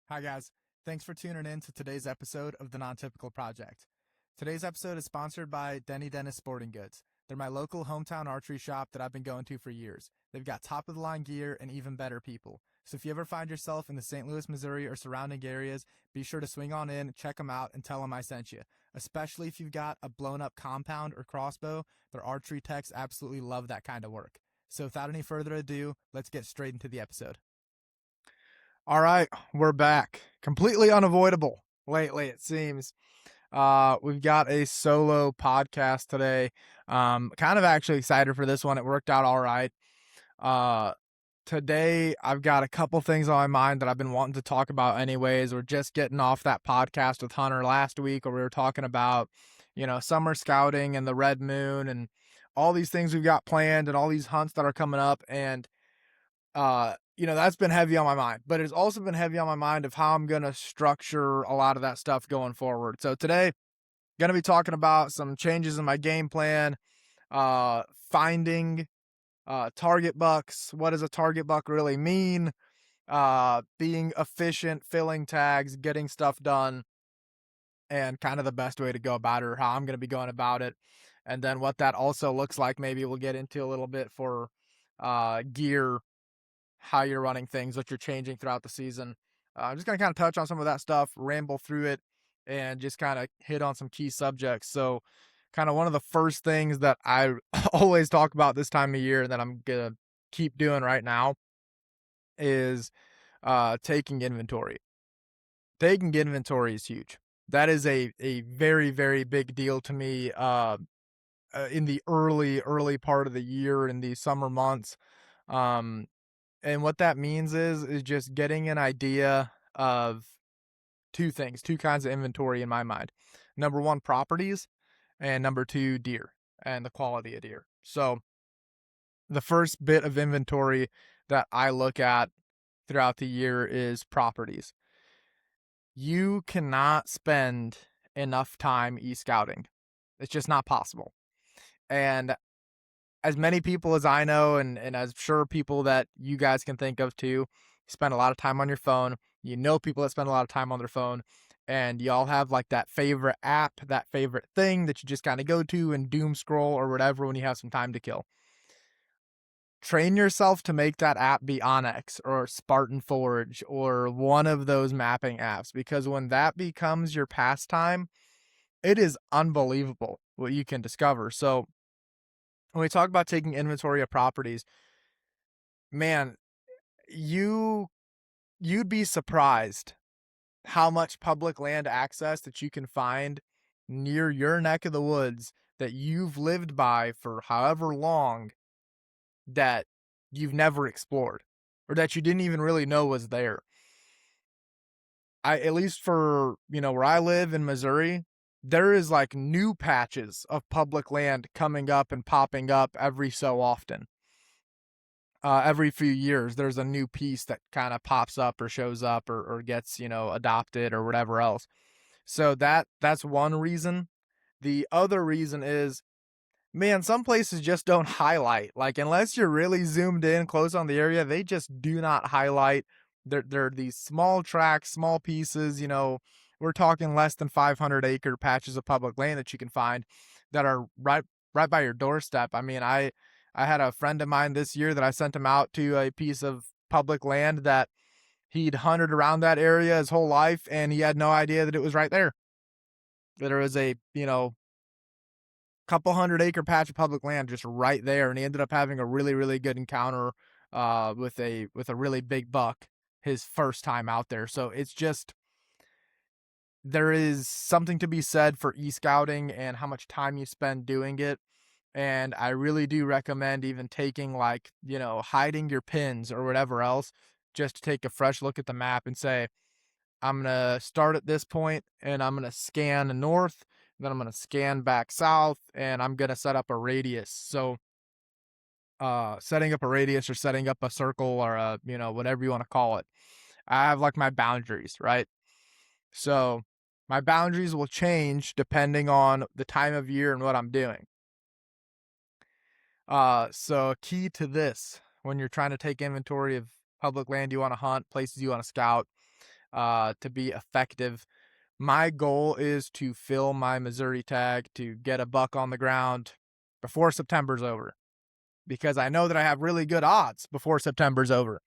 Hi, guys. Thanks for tuning in to today's episode of The Non-Typical Project. Today's episode is sponsored by Denny Dennis Sporting Goods. They're my local hometown archery shop that I've been going to for years. They've got top-of-the-line gear and even better people. So if you ever find yourself in the St. Louis, Missouri, or surrounding areas, be sure to swing on in, check them out, and tell them I sent you. Especially if you've got a blown-up compound or crossbow, their archery techs absolutely love that kind of work. So without any further ado, let's get straight into the episode. All right, we're back. Completely unavoidable lately, it seems. We've got a solo podcast today. Kind of actually excited for this one. It worked out all right. Uh, Today I've got a couple things on my mind that I've been wanting to talk about anyways. We're just getting off that podcast with Hunter last week where we were talking about, summer scouting and the red moon and all these things we've got planned and all these hunts that are coming up. And that's been heavy on my mind, but it's also been heavy on my mind of how I'm going to structure a lot of that stuff going forward. So today, going to be talking about some changes in my game plan, finding target bucks. What does a target buck really mean? Being efficient, filling tags, getting stuff done, and kind of the best way to go about it or how I'm going to be going about it. And then what that also looks like, maybe we'll get into a little bit for gear, how you're running things, what you're changing throughout the season. I'm just going to kind of touch on some of that stuff, ramble through it, and just kind of hit on some key subjects. So, kind of one of the first things that I always talk about this time of year and that I'm going to keep doing right now is taking inventory. Taking inventory is huge. That is a very, very big deal to me in the early part of the year, in the summer months. Um, And what that means is just getting an idea of two things, two kinds of inventory in my mind. Number one, properties, and number two, deer and the quality of deer. So the first bit of inventory that I look at throughout the year is properties. You cannot spend enough time e-scouting. It's just not possible. And as many people as I know, and as sure people that you guys can think of too, spend a lot of time on your phone. You know people that spend a lot of time on their phone, and y'all have like that favorite app, that favorite thing that you just kind of go to and doom scroll or whatever when you have some time to kill. Train yourself to make that app be Onyx or Spartan Forge or one of those mapping apps, because when that becomes your pastime, it is unbelievable what you can discover. So when we talk about taking inventory of properties, man, you you'd be surprised how much public land access that you can find near your neck of the woods that you've lived by for however long that you've never explored or that you didn't even really know was there. At least for, where I live in Missouri, there is like new patches of public land coming up and popping up every so often. Every few years there's a new piece that kind of pops up or shows up or gets adopted or whatever else. So that's one reason. The other reason is, man, some places just don't highlight, like unless you're really zoomed in close on the area, they just do not highlight. They're these small tracks, small pieces, we're talking less than 500-acre patches of public land that you can find that are right by your doorstep. I mean, I had a friend of mine this year that I sent him out to a piece of public land that he'd hunted around that area his whole life, and he had no idea that it was right there. That there was a, couple 100-acre patch of public land just right there, and he ended up having a really, really good encounter with a really big buck his first time out there. So it's just, there is something to be said for e-scouting and how much time you spend doing it. And I really do recommend even taking hiding your pins or whatever else, just to take a fresh look at the map and say, I'm going to start at this point and I'm going to scan north, then I'm going to scan back south, and I'm going to set up a radius. So setting up a radius or setting up a circle or whatever you want to call it. I have like my boundaries, right? So my boundaries will change depending on the time of year and what I'm doing. So key to this when you're trying to take inventory of public land you want to hunt, places you want to scout, to be effective. My goal is to fill my Missouri tag to get a buck on the ground before September's over, because I know that I have really good odds before September's over.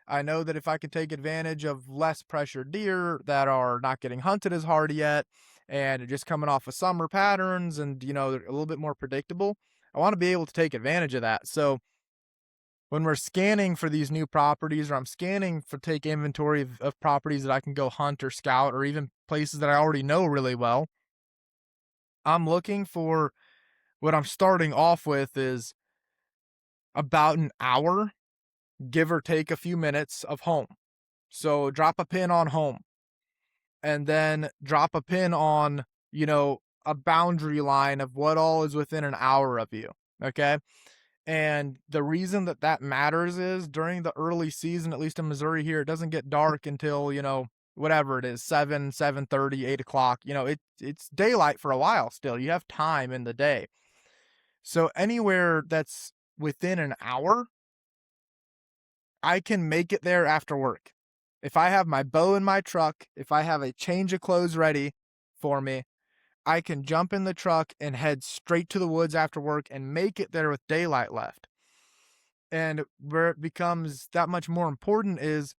I know that if I can take advantage of less pressured deer that are not getting hunted as hard yet and just coming off of summer patterns and, they're a little bit more predictable, I want to be able to take advantage of that. So when we're scanning for these new properties, or I'm scanning for take inventory of properties that I can go hunt or scout, or even places that I already know really well, I'm looking for, what I'm starting off with is about an hour, give or take a few minutes, of home. So drop a pin on home, and then drop a pin on, a boundary line of what all is within an hour of you. Okay. And the reason that that matters is during the early season, at least in Missouri here, it doesn't get dark until, whatever it is, 7, 7:30, 8 o'clock. It's daylight for a while still. You have time in the day. So anywhere that's within an hour, I can make it there after work. If I have my bow in my truck, if I have a change of clothes ready for me, I can jump in the truck and head straight to the woods after work and make it there with daylight left. And where it becomes that much more important is,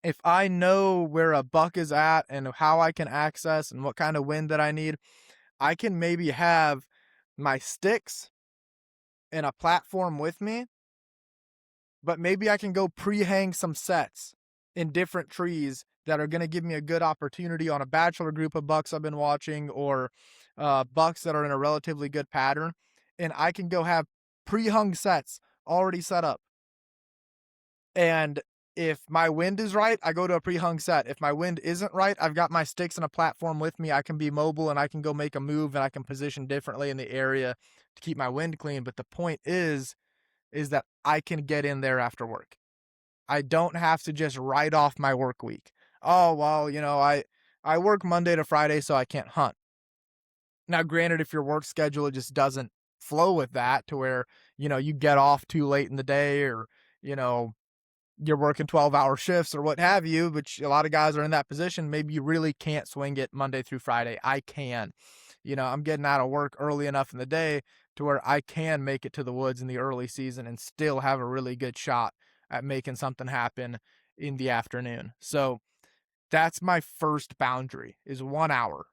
if I know where a buck is at and how I can access and what kind of wind that I need, I can maybe have my sticks and a platform with me, but maybe I can go pre-hang some sets in different trees that are going to give me a good opportunity on a bachelor group of bucks I've been watching, or bucks that are in a relatively good pattern. And I can go have pre-hung sets already set up. And if my wind is right, I go to a pre-hung set. If my wind isn't right, I've got my sticks and a platform with me. I can be mobile and I can go make a move, and I can position differently in the area to keep my wind clean. But the point is that I can get in there after work. I don't have to just write off my work week. Oh, well, I work Monday to Friday, so I can't hunt. Now, granted, if your work schedule just doesn't flow with that, to where, you get off too late in the day, or, you know, you're working 12-hour shifts or what have you, which a lot of guys are in that position, maybe you really can't swing it Monday through Friday. I can. I'm getting out of work early enough in the day to where I can make it to the woods in the early season and still have a really good shot at making something happen in the afternoon. So that's my first boundary, is 1 hour.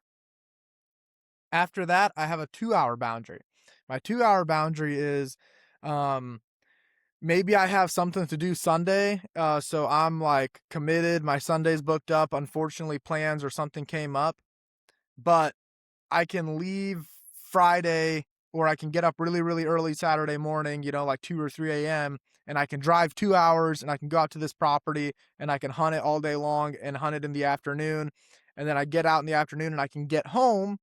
After that, I have a 2 hour boundary. My 2 hour boundary is, um, maybe I have something to do Sunday, so I'm like committed. My Sunday's booked up. Unfortunately, plans or something came up, but I can leave Friday, or I can get up really, really early Saturday morning, like 2 or 3 a.m., and I can drive 2 hours and I can go out to this property and I can hunt it all day long and hunt it in the afternoon. And then I get out in the afternoon and I can get home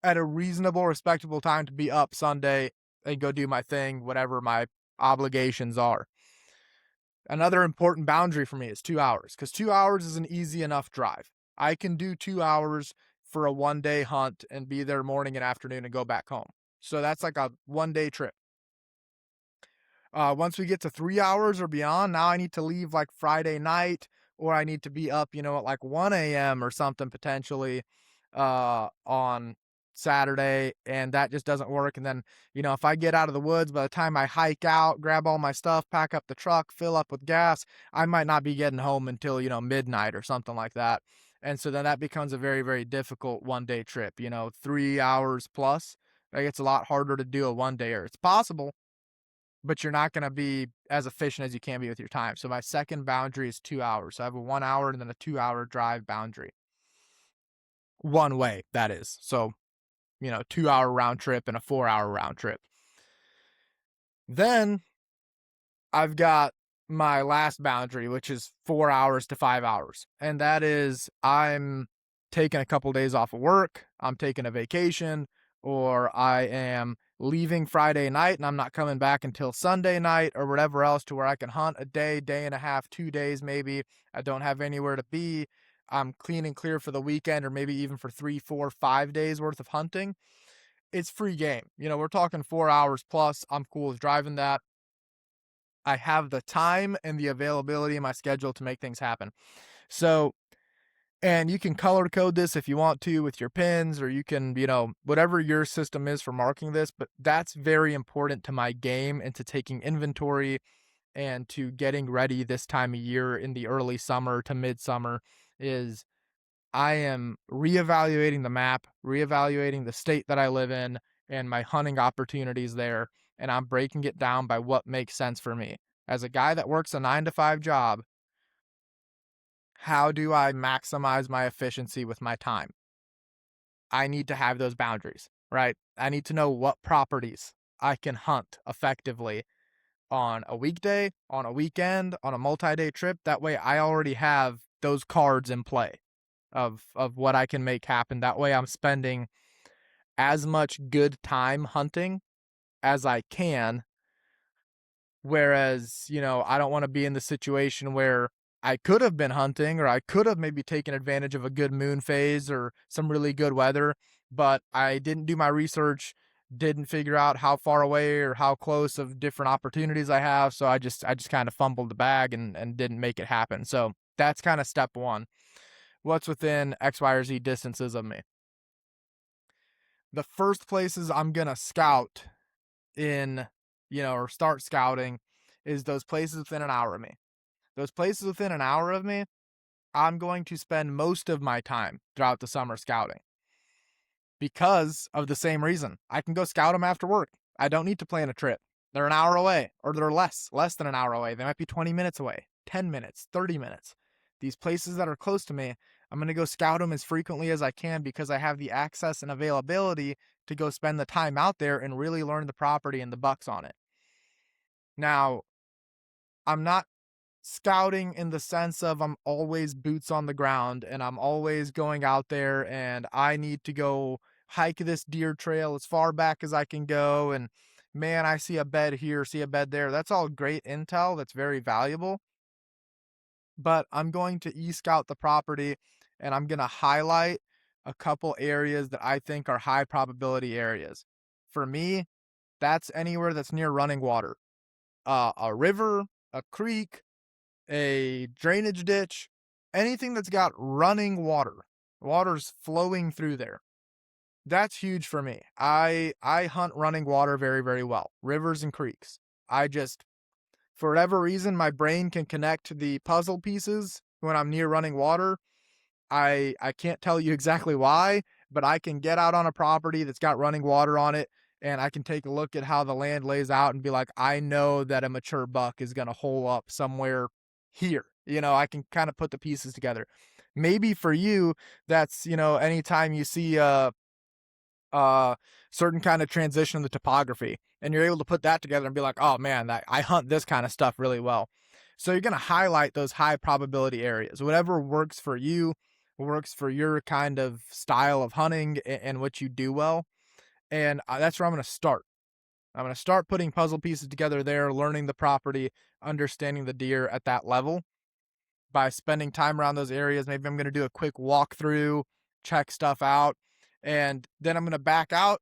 at a reasonable, respectable time to be up Sunday and go do my thing, whatever my obligations are. Another important boundary for me is 2 hours, because 2 hours is an easy enough drive. I can do 2 hours for a 1 day hunt and be there morning and afternoon and go back home. So that's like a 1 day trip. Once we get to 3 hours or beyond, now I need to leave like Friday night, or I need to be up, at like 1 a.m. or something potentially on Saturday, and that just doesn't work. And then, if I get out of the woods, by the time I hike out, grab all my stuff, pack up the truck, fill up with gas, I might not be getting home until, midnight or something like that. And so then that becomes a very, very difficult 1 day trip, 3 hours plus. Like, it's a lot harder to do a 1 dayer. It's possible, but you're not going to be as efficient as you can be with your time. So my second boundary is 2 hours. So I have a 1 hour and then a 2 hour drive boundary. One way, that is. So, 2 hour round trip and a 4 hour round trip. Then I've got my last boundary, which is 4 hours to 5 hours. And that is, I'm taking a couple days off of work, I'm taking a vacation, or I am leaving Friday night and I'm not coming back until Sunday night, or whatever else, to where I can hunt a day, day and a half, 2 days maybe. I don't have anywhere to be. I'm clean and clear for the weekend, or maybe even for 3, 4, 5 days worth of hunting. It's free game. We're talking 4 hours plus. I'm cool with driving that. I have the time and the availability in my schedule to make things happen. So And you can color code this if you want to with your pins, or you can, whatever your system is for marking this, but that's very important to my game and to taking inventory and to getting ready this time of year in the early summer to midsummer is I am reevaluating the map, reevaluating the state that I live in and my hunting opportunities there, and I'm breaking it down by what makes sense for me. As a guy that works a 9 to 5 job, how do I maximize my efficiency with my time? I need to have those boundaries, right? I need to know what properties I can hunt effectively on a weekday, on a weekend, on a multi-day trip. That way I already have those cards in play of what I can make happen. That way I'm spending as much good time hunting as I can. Whereas, I don't want to be in the situation where I could have been hunting, or I could have maybe taken advantage of a good moon phase or some really good weather, but I didn't do my research, didn't figure out how far away or how close of different opportunities I have. So I just kind of fumbled the bag and didn't make it happen. So that's kind of step one. What's within X, Y, or Z distances of me? The first places I'm gonna scout in, or start scouting is those places within an hour of me. Those places within an hour of me, I'm going to spend most of my time throughout the summer scouting because of the same reason. I can go scout them after work. I don't need to plan a trip. They're an hour away, or they're less than an hour away. They might be 20 minutes away, 10 minutes, 30 minutes. These places that are close to me, I'm going to go scout them as frequently as I can because I have the access and availability to go spend the time out there and really learn the property and the bucks on it. Now, I'm not scouting in the sense of I'm always boots on the ground and I'm always going out there and I need to go hike this deer trail as far back as I can go. And man, I see a bed here, see a bed there. That's all great intel. That's very valuable. But I'm going to e-scout the property and I'm going to highlight a couple areas that I think are high probability areas. For me, that's anywhere that's near running water, a river, a creek, a drainage ditch, anything that's got running water. Water's flowing through there. That's huge for me. I hunt running water very, very well. Rivers and creeks. I just, for whatever reason, my brain can connect the puzzle pieces when I'm near running water. I can't tell you exactly why, but I can get out on a property that's got running water on it and I can take a look at how the land lays out and be like, I know that a mature buck is going to hole up somewhere here. I can kind of put the pieces together. Maybe for you, that's, anytime you see a certain kind of transition in the topography and you're able to put that together and be like, oh man, I hunt this kind of stuff really well. So you're going to highlight those high probability areas. Whatever works for you, works for your kind of style of hunting and what you do well. And that's where I'm going to start. I'm going to start putting puzzle pieces together there, learning the property, understanding the deer at that level by spending time around those areas. Maybe I'm going to do a quick walkthrough, check stuff out, and then I'm going to back out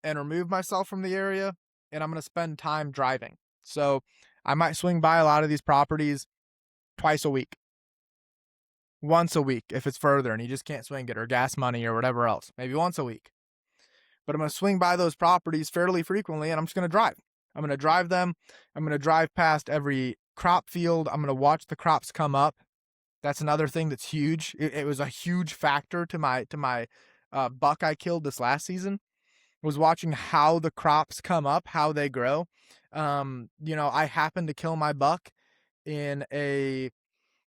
and remove myself from the area, and I'm going to spend time driving. So I might swing by a lot of these properties twice a week, once a week if it's further and you just can't swing it, or gas money or whatever else, maybe once a week. But I'm going to swing by those properties fairly frequently and I'm just going to drive. I'm going to drive them. I'm going to drive past every crop field. I'm going to watch the crops come up. That's another thing that's huge. It was a huge factor to my buck I killed this last season, was watching how the crops come up, how they grow. I happened to kill my buck in a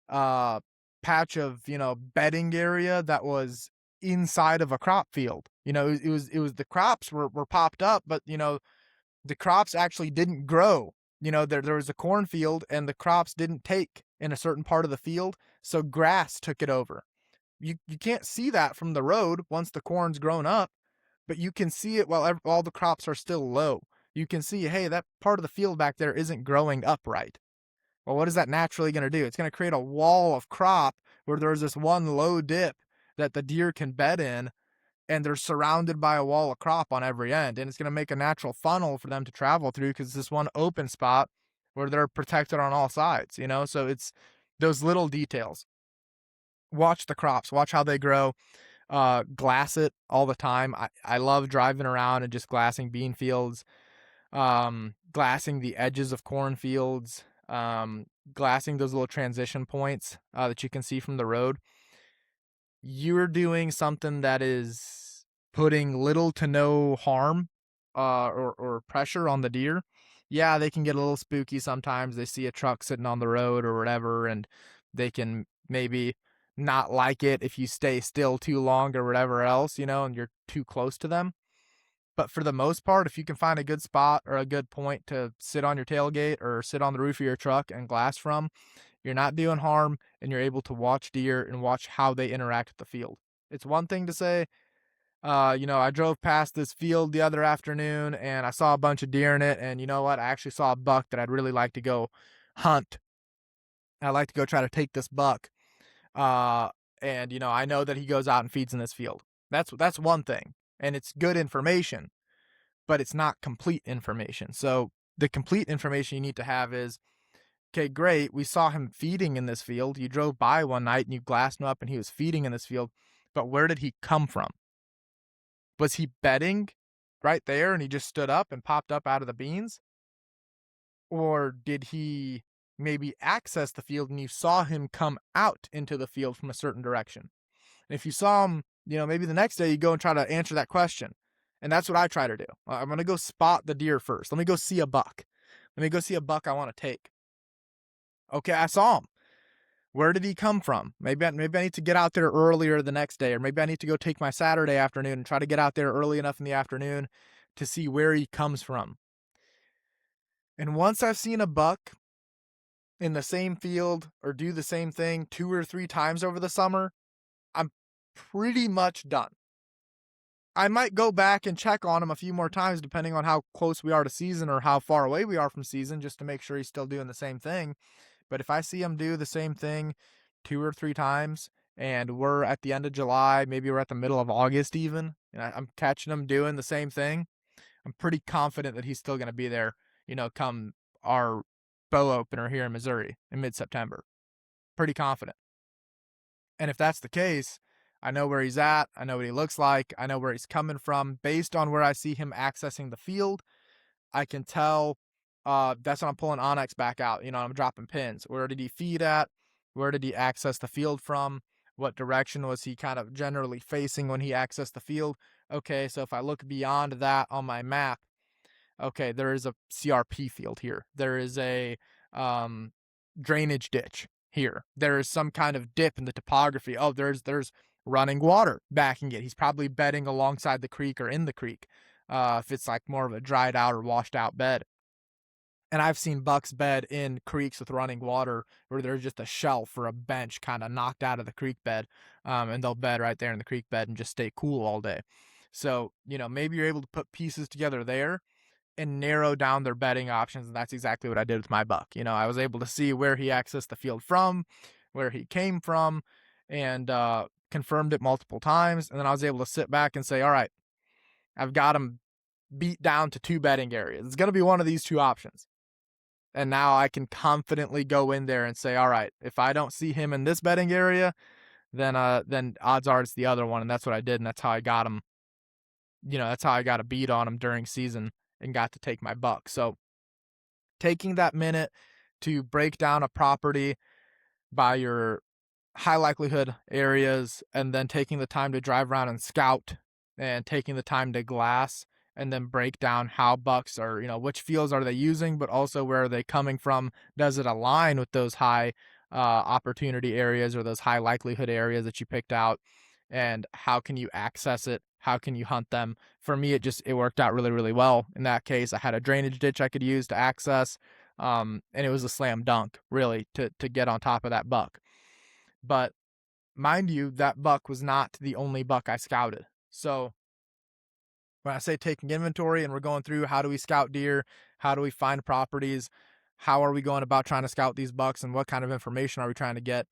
uh, patch of, bedding area that was inside of a crop field. It was the crops were popped up, but the crops actually didn't grow. There was a cornfield and the crops didn't take in a certain part of the field, so grass took it over. You can't see that from the road once the corn's grown up, but you can see it while all the crops are still low. You can see, hey, that part of the field back there isn't growing upright. Well, what is that naturally going to do? It's going to create a wall of crop where there's this one low dip that the deer can bed in, and they're surrounded by a wall of crop on every end. And it's going to make a natural funnel for them to travel through because it's this one open spot where they're protected on all sides, So it's those little details. watch the crops, watch how they grow, glass it all the time. I love driving around and just glassing bean fields, glassing the edges of cornfields, glassing those little transition points that you can see from the road. You're doing something that is putting little to no harm or pressure on the deer. Yeah, they can get a little spooky sometimes. They see a truck sitting on the road or whatever, and they can maybe not like it if you stay still too long or whatever else, and you're too close to them. But for the most part, if you can find a good spot or a good point to sit on your tailgate or sit on the roof of your truck and glass from, you're not doing harm and you're able to watch deer and watch how they interact with the field. It's one thing to say, I drove past this field the other afternoon and I saw a bunch of deer in it. And you know what? I actually saw a buck that I'd really like to go hunt. I'd like to go try to take this buck. Uh, and I know that he goes out and feeds in this field. That's one thing. And it's good information, but it's not complete information. So the complete information you need to have is, okay, great. We saw him feeding in this field. You drove by one night and you glassed him up and he was feeding in this field. But where did he come from? Was he bedding right there and he just stood up and popped up out of the beans? Or did he maybe access the field and you saw him come out into the field from a certain direction? And if you saw him, maybe the next day you go and try to answer that question. And that's what I try to do. I'm going to go spot the deer first. Let me go see a buck. Let me go see a buck I want to take. Okay, I saw him. Where did he come from? Maybe I need to get out there earlier the next day, or maybe I need to go take my Saturday afternoon and try to get out there early enough in the afternoon to see where he comes from. And once I've seen a buck in the same field or do the same thing 2 or 3 times over the summer, I'm pretty much done. I might go back and check on him a few more times depending on how close we are to season or how far away we are from season, just to make sure he's still doing the same thing. But if I see him do the same thing 2 or 3 times and we're at the end of July, maybe we're at the middle of August even, and I'm catching him doing the same thing, I'm pretty confident that he's still going to be there, come our bow opener here in Missouri in mid-September. Pretty confident. And if that's the case, I know where he's at. I know what he looks like. I know where he's coming from. Based on where I see him accessing the field, I can tell that's when I'm pulling Onyx back out. I'm dropping pins. Where did he feed at? Where did he access the field from? What direction was he kind of generally facing when he accessed the field? Okay, so if I look beyond that on my map, okay, there is a CRP field here. There is a drainage ditch here. There is some kind of dip in the topography. Oh, there's running water backing it. He's probably bedding alongside the creek or in the creek. If it's like more of a dried out or washed out bed. And I've seen bucks bed in creeks with running water where there's just a shelf or a bench kind of knocked out of the creek bed. And they'll bed right there in the creek bed and just stay cool all day. So, maybe you're able to put pieces together there and narrow down their bedding options. And that's exactly what I did with my buck. I was able to see where he accessed the field from, where he came from, and confirmed it multiple times. And then I was able to sit back and say, all right, I've got him beat down to 2 bedding areas. It's going to be one of these 2 options. And now I can confidently go in there and say, all right, if I don't see him in this bedding area, then odds are it's the other one. And that's what I did. And that's how I got him. That's how I got a beat on him during season and got to take my buck. So taking that minute to break down a property by your high likelihood areas and then taking the time to drive around and scout and taking the time to glass and then break down how bucks are, which fields are they using, but also where are they coming from? Does it align with those high opportunity areas or those high likelihood areas that you picked out? And how can you access it? How can you hunt them? For me, it worked out really, really well. In that case, I had a drainage ditch I could use to access, and it was a slam dunk, really, to get on top of that buck. But mind you, that buck was not the only buck I scouted. So when I say taking inventory and we're going through how do we scout deer, how do we find properties, how are we going about trying to scout these bucks, and what kind of information are we trying to get?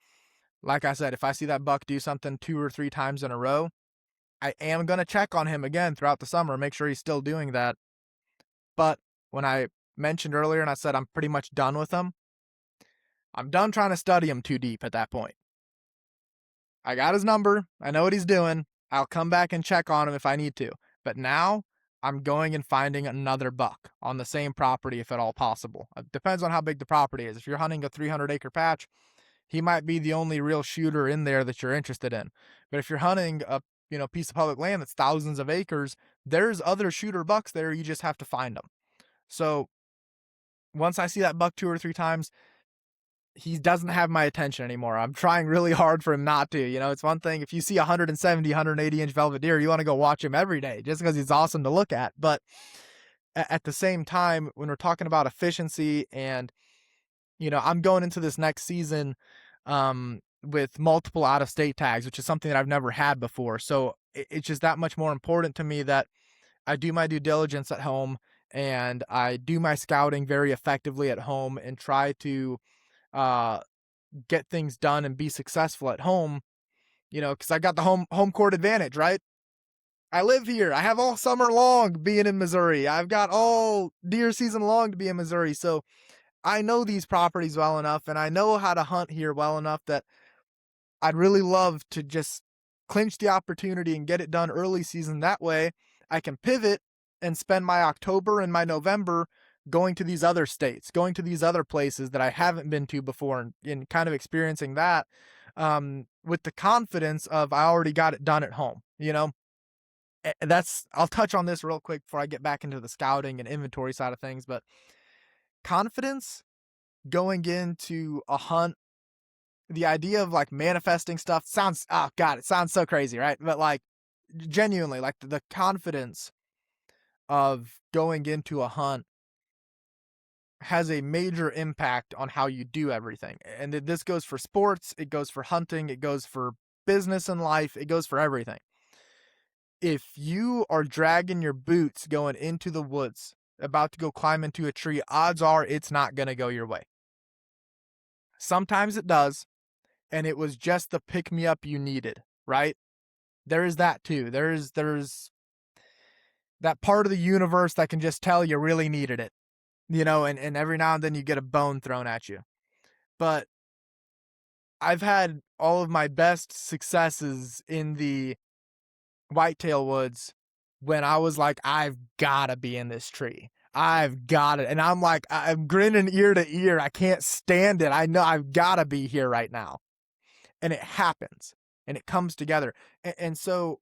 Like I said, if I see that buck do something 2 or 3 times in a row, I am going to check on him again throughout the summer, make sure he's still doing that. But when I mentioned earlier and I said I'm pretty much done with him, I'm done trying to study him too deep at that point. I got his number. I know what he's doing. I'll come back and check on him if I need to. But now I'm going and finding another buck on the same property if at all possible. It depends on how big the property is. If you're hunting a 300-acre patch, he might be the only real shooter in there that you're interested in. But if you're hunting a piece of public land that's thousands of acres, there's other shooter bucks there. You just have to find them. So once I see that buck 2 or 3 times, he doesn't have my attention anymore. I'm trying really hard for him not to. It's one thing if you see 170, 180 inch velvet deer, you want to go watch him every day just because he's awesome to look at. But at the same time, when we're talking about efficiency and, I'm going into this next season with multiple out of state tags, which is something that I've never had before. So it's just that much more important to me that I do my due diligence at home and I do my scouting very effectively at home and try to uh, get things done and be successful at home, because I got the home court advantage, right? I live here. I have all summer long being in Missouri. I've got all deer season long to be in Missouri. So I know these properties well enough and I know how to hunt here well enough that I'd really love to just clinch the opportunity and get it done early season. That way I can pivot and spend my October and my November going to these other states, going to these other places that I haven't been to before and kind of experiencing that with the confidence of I already got it done at home, I'll touch on this real quick before I get back into the scouting and inventory side of things, but confidence going into a hunt, the idea of like manifesting stuff sounds, oh God, it sounds so crazy, right? But like genuinely, like the confidence of going into a hunt has a major impact on how you do everything. And this goes for sports, it goes for hunting, it goes for business and life, it goes for everything. If you are dragging your boots going into the woods, about to go climb into a tree, odds are it's not going to go your way. Sometimes it does, and it was just the pick me up you needed, right? There is that too. There's that part of the universe that can just tell you really needed it, and every now and then you get a bone thrown at you. But I've had all of my best successes in the whitetail woods when I was like, I've gotta be in this tree. I've got it. And I'm like, I'm grinning ear to ear. I can't stand it. I know I've gotta be here right now. And it happens and it comes together. And so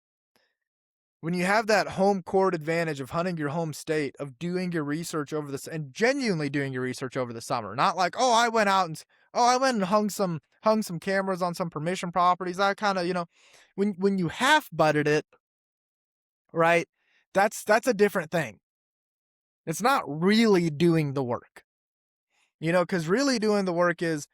when you have that home court advantage of hunting your home state, of doing your research over this and genuinely doing your research over the summer, not like, I went and hung some cameras on some permission properties. I kind of, when you half butted it, right? That's a different thing. It's not really doing the work, because really doing the work is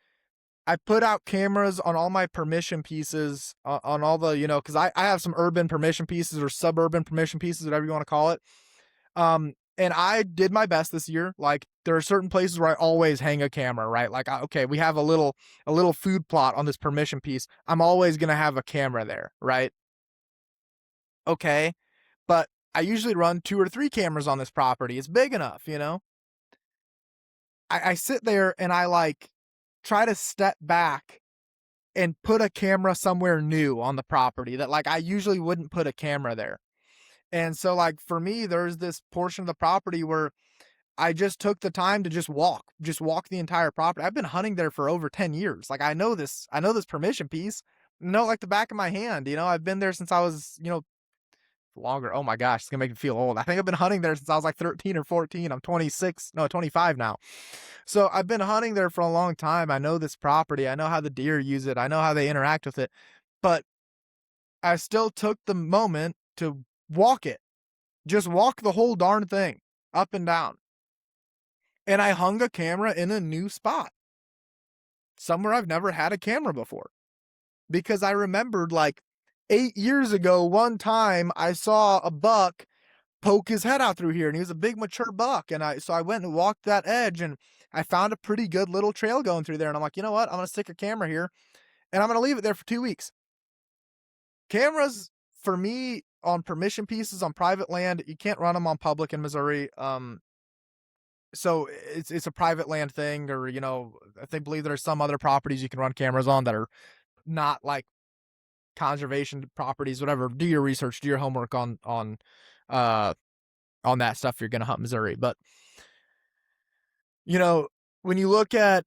I put out cameras on all my permission pieces on all the, because I have some urban permission pieces or suburban permission pieces, whatever you want to call it. And I did my best this year. Like there are certain places where I always hang a camera, right? Like, okay, we have a little food plot on this permission piece. I'm always going to have a camera there, right? Okay. But I usually run 2 or 3 cameras on this property. It's big enough, I sit there and I like try to step back and put a camera somewhere new on the property that like I usually wouldn't put a camera there. And so like for me, there's this portion of the property where I just took the time to just walk the entire property. I've been hunting there for over 10 years. Like I know this permission piece, like the back of my hand, I've been there since I was, longer. Oh my gosh, it's gonna make me feel old. I think I've been hunting there since I was like 13 or 14. I'm 26, no, 25 now. So I've been hunting there for a long time. I know this property. I know how the deer use it. I know how they interact with it. But I still took the moment to walk it. Just walk the whole darn thing up and down. And I hung a camera in a new spot, somewhere I've never had a camera before. Because I remembered like 8 years ago, one time I saw a buck poke his head out through here and he was a big mature buck. And so I went and walked that edge and I found a pretty good little trail going through there. And I'm like, you know what? I'm going to stick a camera here and I'm going to leave it there for 2 weeks. Cameras for me on permission pieces on private land, you can't run them on public in Missouri. So it's a private land thing, or, I believe there are some other properties you can run cameras on that are not like conservation properties, whatever. Do your research, do your homework on that stuff if you're going to hunt Missouri. But when you look at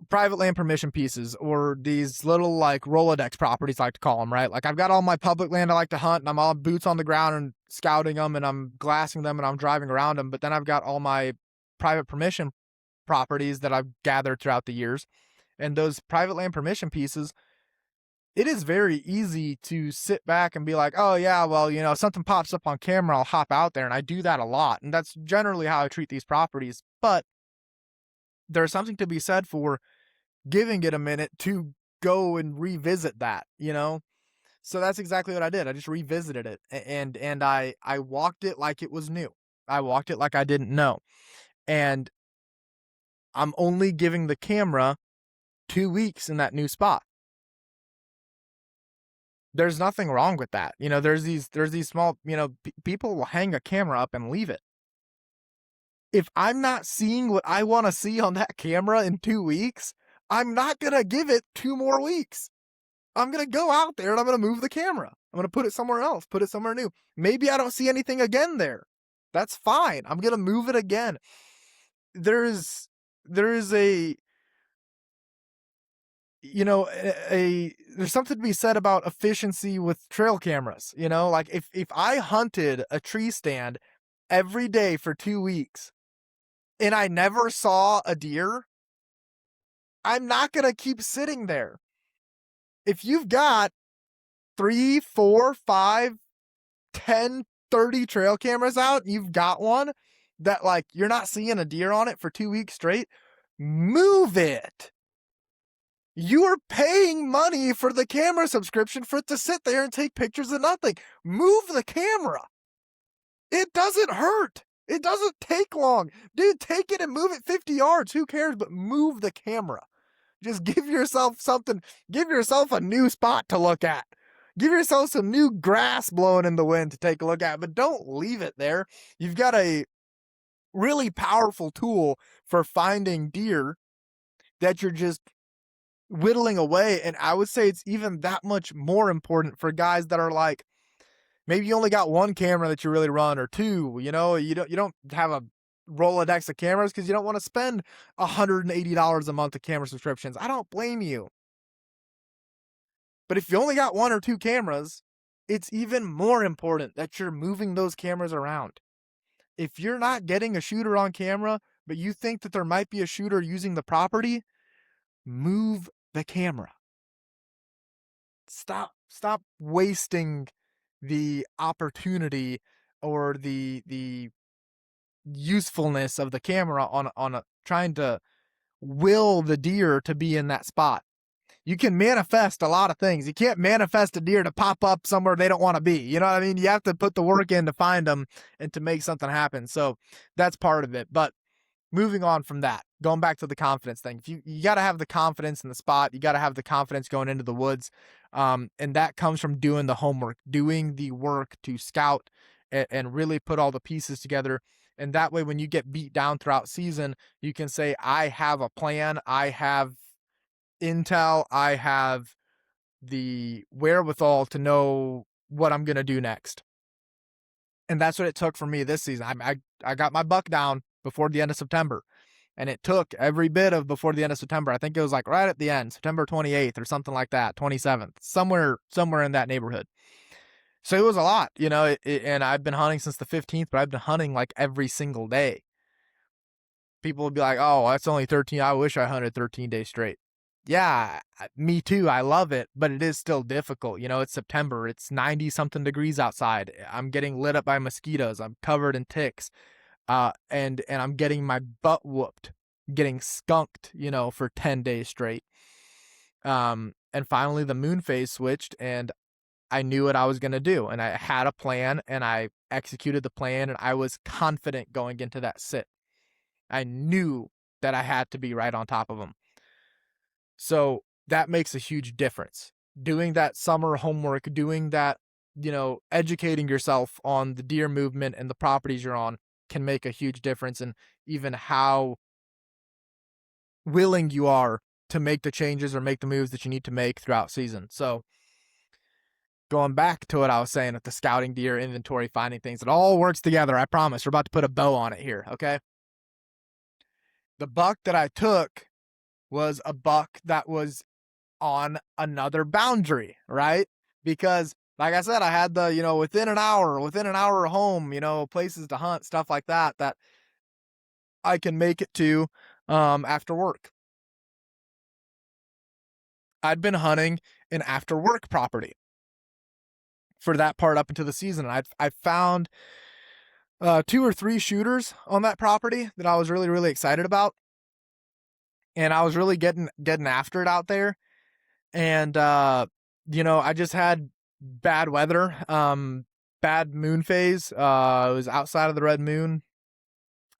private land permission pieces or these little like Rolodex properties, I like to call them, right? Like I've got all my public land I like to hunt and I'm all boots on the ground and scouting them and I'm glassing them and I'm driving around them. But then I've got all my private permission properties that I've gathered throughout the years. And those private land permission pieces, it is very easy to sit back and be like, oh yeah, well, something pops up on camera, I'll hop out there. And I do that a lot. And that's generally how I treat these properties. But there's something to be said for giving it a minute to go and revisit that. So that's exactly what I did. I just revisited it and I walked it like it was new. I walked it like I didn't know. And I'm only giving the camera 2 weeks in that new spot. There's nothing wrong with that. There's these small, people will hang a camera up and leave it. If I'm not seeing what I want to see on that camera in 2 weeks, I'm not going to give it 2 more weeks. I'm going to go out there and I'm going to move the camera. I'm going to put it somewhere else, put it somewhere new. Maybe I don't see anything again there. That's fine. I'm going to move it again. There's a there's something to be said about efficiency with trail cameras. Like if I hunted a tree stand every day for 2 weeks and I never saw a deer, I'm not going to keep sitting there. If you've got 3, 4, 5, 10, 30 trail cameras out, you've got one that like you're not seeing a deer on it for 2 weeks straight, move it. You are paying money for the camera subscription for it to sit there and take pictures of nothing. Move the camera. It doesn't hurt. It doesn't take long. Dude, take it and move it 50 yards. Who cares? But move the camera. Just give yourself something. Give yourself a new spot to look at. Give yourself some new grass blowing in the wind to take a look at, but don't leave it there. You've got a really powerful tool for finding deer that you're just whittling away. And I would say it's even that much more important for guys that are like, maybe you only got one camera that you really run or two, you don't have a Rolodex of cameras because you don't want to spend $180 a month of camera subscriptions. I don't blame you. But if you only got 1 or 2 cameras, it's even more important that you're moving those cameras around. If you're not getting a shooter on camera, but you think that there might be a shooter using the property, move the camera. Stop wasting the opportunity or the usefulness of the camera on trying to will the deer to be in that spot. You can manifest a lot of things. You can't manifest a deer to pop up somewhere they don't want to be. You know what I mean? You have to put the work in to find them and to make something happen. So that's part of it. But moving on from that, going back to the confidence thing, you got to have the confidence in the spot. You got to have the confidence going into the woods. And that comes from doing the homework, doing the work to scout and really put all the pieces together. And that way, when you get beat down throughout season, you can say, I have a plan. I have intel. I have the wherewithal to know what I'm going to do next. And that's what it took for me this season. I got my buck down before the end of September, and it took every bit of before the end of September. I think it was like right at the end, September 28th or something like that, 27th, somewhere in that neighborhood. So it was a lot, and I've been hunting since the 15th, but I've been hunting like every single day. People would be like, oh, that's only 13. I wish I hunted 13 days straight. Yeah, me too. I love it, but it is still difficult. It's September. It's 90 something degrees outside. I'm getting lit up by mosquitoes. I'm covered in ticks. And I'm getting my butt whooped, getting skunked, for 10 days straight. And finally the moon phase switched and I knew what I was going to do. And I had a plan and I executed the plan and I was confident going into that sit. I knew that I had to be right on top of them. So that makes a huge difference. Doing that summer homework, doing that, educating yourself on the deer movement and the properties you're on can make a huge difference in even how willing you are to make the changes or make the moves that you need to make throughout season. So going back to what I was saying with the scouting deer, inventory, finding things, it all works together. I promise. We're about to put a bow on it here. Okay. The buck that I took was a buck that was on another boundary, right? Because like I said, I had the, within an hour of home, places to hunt, stuff like that, that I can make it to after work. I'd been hunting an after work property for that part up into the season. And I found 2 or 3 shooters on that property that I was really, really excited about. And I was really getting after it out there. And I just had bad weather, bad moon phase. It was outside of the red moon.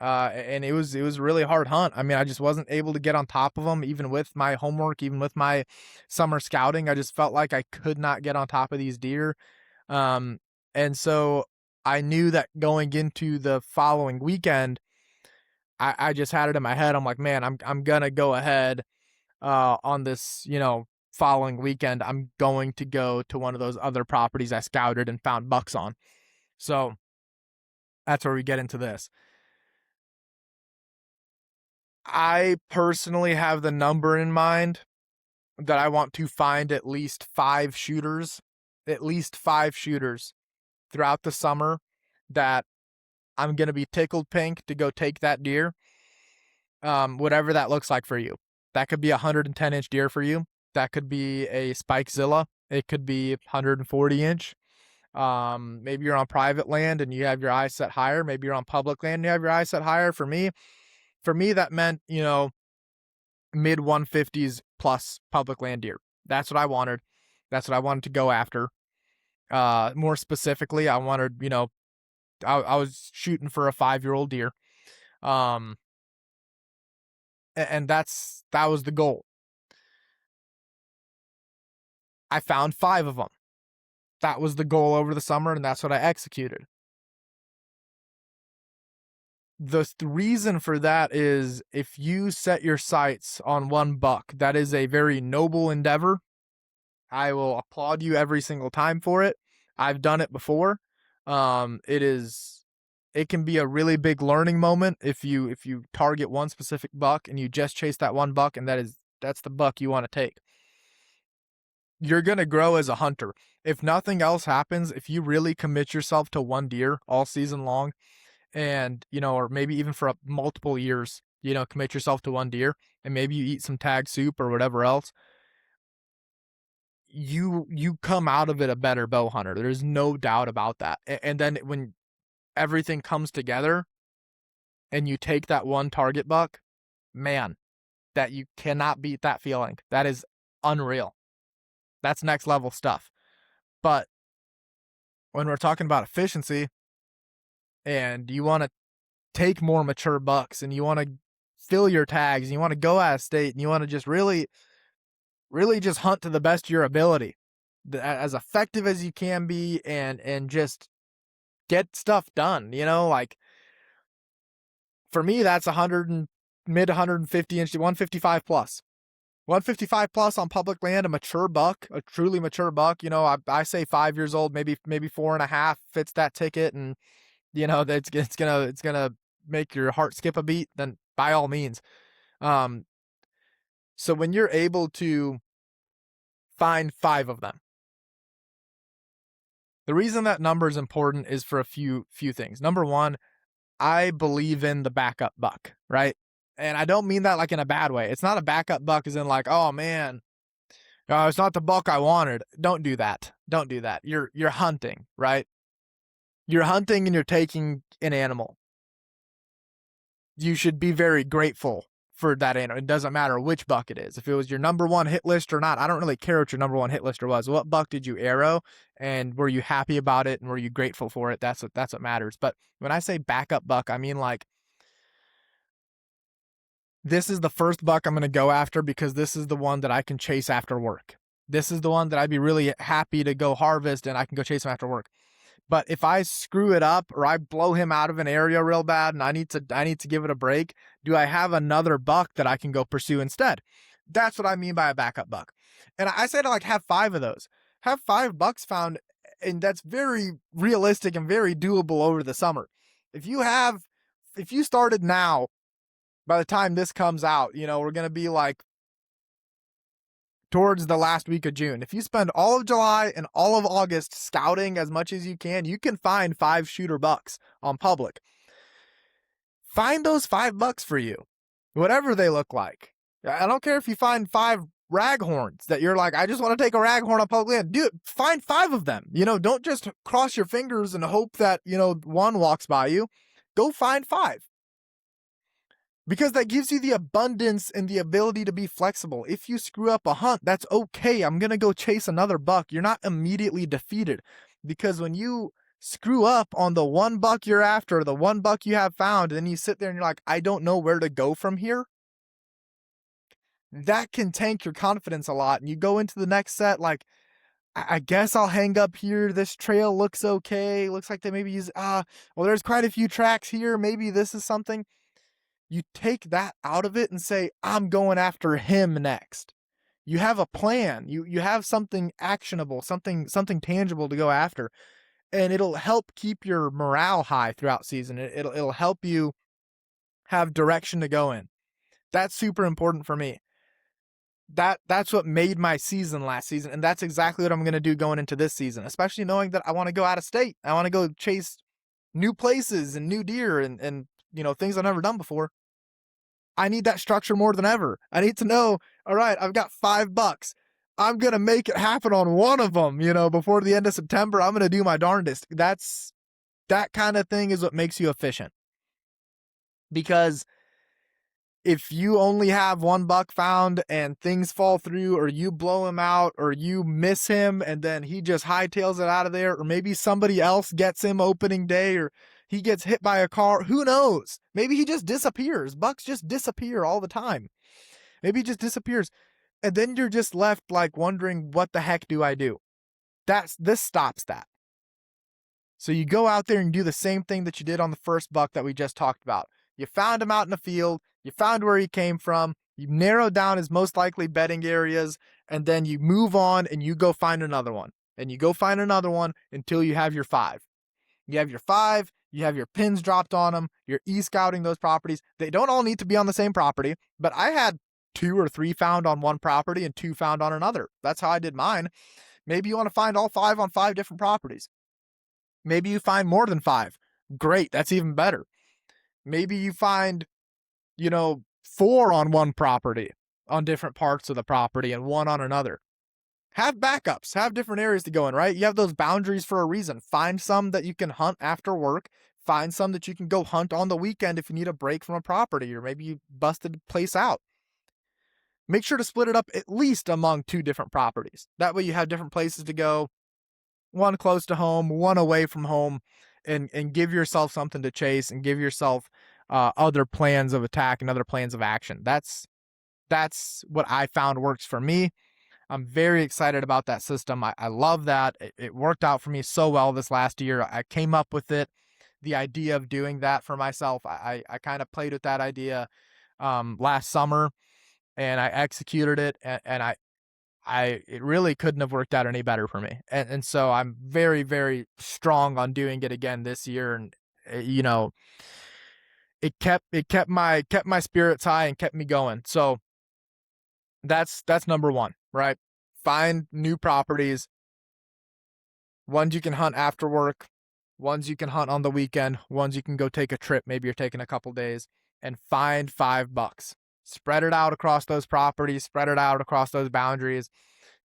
And it was a really hard hunt. I mean, I just wasn't able to get on top of them, even with my homework, even with my summer scouting. I just felt like I could not get on top of these deer. And so I knew that going into the following weekend, I just had it in my head. I'm like, man, I'm gonna go ahead on this, following weekend. I'm going to go to one of those other properties I scouted and found bucks on. So that's where we get into this. I personally have the number in mind that I want to find at least 5 shooters throughout the summer that I'm going to be tickled pink to go take that deer. Whatever that looks like for you. That could be a 110-inch deer for you. That could be a Spikezilla. It could be 140-inch. Maybe you're on private land and you have your eyes set higher. Maybe you're on public land and you have your eyes set higher. For me, that meant, mid 150s plus public land deer. That's what I wanted. That's what I wanted to go after. More specifically, I wanted, I was shooting for a 5-year-old deer. And that was the goal. I found 5 of them. That was the goal over the summer, and that's what I executed. The reason for that is if you set your sights on one buck, that is a very noble endeavor. I will applaud you every single time for it. I've done it before. It can be a really big learning moment if you target one specific buck and you just chase that one buck, and that's the buck you want to take. You're going to grow as a hunter. If nothing else happens, if you really commit yourself to one deer all season long, and, or maybe even for multiple years, commit yourself to one deer, and maybe you eat some tag soup or whatever else, you come out of it a better bow hunter. There's no doubt about that. And then when everything comes together and you take that one target buck, man, that you cannot beat that feeling. That is unreal. That's next level stuff. But when we're talking about efficiency and you want to take more mature bucks and you want to fill your tags and you want to go out of state and you want to just really, really just hunt to the best of your ability, as effective as you can be, and just get stuff done, like for me, that's mid 150 inch, 155 plus. 155 plus on public land, a mature buck, a truly mature buck. I say 5 years old, maybe 4.5 fits that ticket, and it's gonna make your heart skip a beat. Then by all means. So when you're able to find 5 of them, the reason that number is important is for a few things. Number one, I believe in the backup buck, right? And I don't mean that like in a bad way. It's not a backup buck as in like, oh man, it's not the buck I wanted. Don't do that. Don't do that. You're hunting, right? You're hunting and you're taking an animal. You should be very grateful for that animal. It doesn't matter which buck it is. If it was your number 1 hit list or not, I don't really care what your number 1 hit lister was. What buck did you arrow, and were you happy about it, and were you grateful for it? That's what matters. But when I say backup buck, I mean like, this is the first buck I'm going to go after because this is the one that I can chase after work. This is the one that I'd be really happy to go harvest and I can go chase him after work. But if I screw it up or I blow him out of an area real bad and I need to give it a break, do I have another buck that I can go pursue instead? That's what I mean by a backup buck. And I say to like have 5 of those. have $5 found, and that's very realistic and very doable over the summer. If you started now, by the time this comes out, we're going to be like towards the last week of June. If you spend all of July and all of August scouting as much as you can find 5 shooter bucks on public. Find those $5 for you, whatever they look like. I don't care if you find 5 raghorns that you're like, I just want to take a raghorn on public land. Dude, find 5 of them. Don't just cross your fingers and hope that, one walks by you. Go find 5. Because that gives you the abundance and the ability to be flexible. If you screw up a hunt, that's okay. I'm going to go chase another buck. You're not immediately defeated. Because when you screw up on the one buck you're after, the one buck you have found, and then you sit there and you're like, I don't know where to go from here, that can tank your confidence a lot. And you go into the next set like, I guess I'll hang up here. This trail looks okay. Looks like they maybe use, well, there's quite a few tracks here. Maybe this is something. You take that out of it and say, I'm going after him next. You have a plan. You have something actionable, something tangible to go after. And it'll help keep your morale high throughout season. It'll help you have direction to go in. That's super important for me. That's what made my season last season. And that's exactly what I'm going to do going into this season, especially knowing that I want to go out of state. I want to go chase new places and new deer and things I've never done before. I need that structure more than ever. I need to know, all right, I've got $5. I'm going to make it happen on one of them, before the end of September. I'm going to do my darndest. That kind of thing is what makes you efficient. Because if you only have $1 found and things fall through, or you blow him out, or you miss him and then he just hightails it out of there, or maybe somebody else gets him opening day, or he gets hit by a car, who knows? Maybe he just disappears. Bucks just disappear all the time. Maybe he just disappears. And then you're just left like wondering, what the heck do I do? This stops that. So you go out there and do the same thing that you did on the first buck that we just talked about. You found him out in the field. You found where he came from. You narrowed down his most likely bedding areas, and then you move on and you go find another one. And you go find another one until you have your 5. You have your 5. You have your pins dropped on them. You're e-scouting those properties. They don't all need to be on the same property, but I had 2 or 3 found on one property and 2 found on another. That's how I did mine. Maybe you want to find all 5 on 5 different properties. Maybe you find more than 5. Great. That's even better. Maybe you find, 4 on one property, on different parts of the property, and 1 on another. Have backups. Have different areas to go in, right? You have those boundaries for a reason. Find some that you can hunt after work. Find some that you can go hunt on the weekend if you need a break from a property, or maybe you busted a place out. Make sure to split it up at least among 2 different properties. That way you have different places to go. 1 close to home, 1 away from home, and give yourself something to chase, and give yourself other plans of attack and other plans of action. That's what I found works for me. I'm very excited about that system. I love that. It worked out for me so well this last year. I came up with it, the idea of doing that for myself. I kind of played with that idea last summer, and I executed it, and it really couldn't have worked out any better for me. And so I'm very, very strong on doing it again this year. And, it kept my spirits high and kept me going. So that's number 1, right? Find new properties, ones you can hunt after work, ones you can hunt on the weekend, ones you can go take a trip. Maybe you're taking a couple days, and find $5. Spread it out across those properties, spread it out across those boundaries.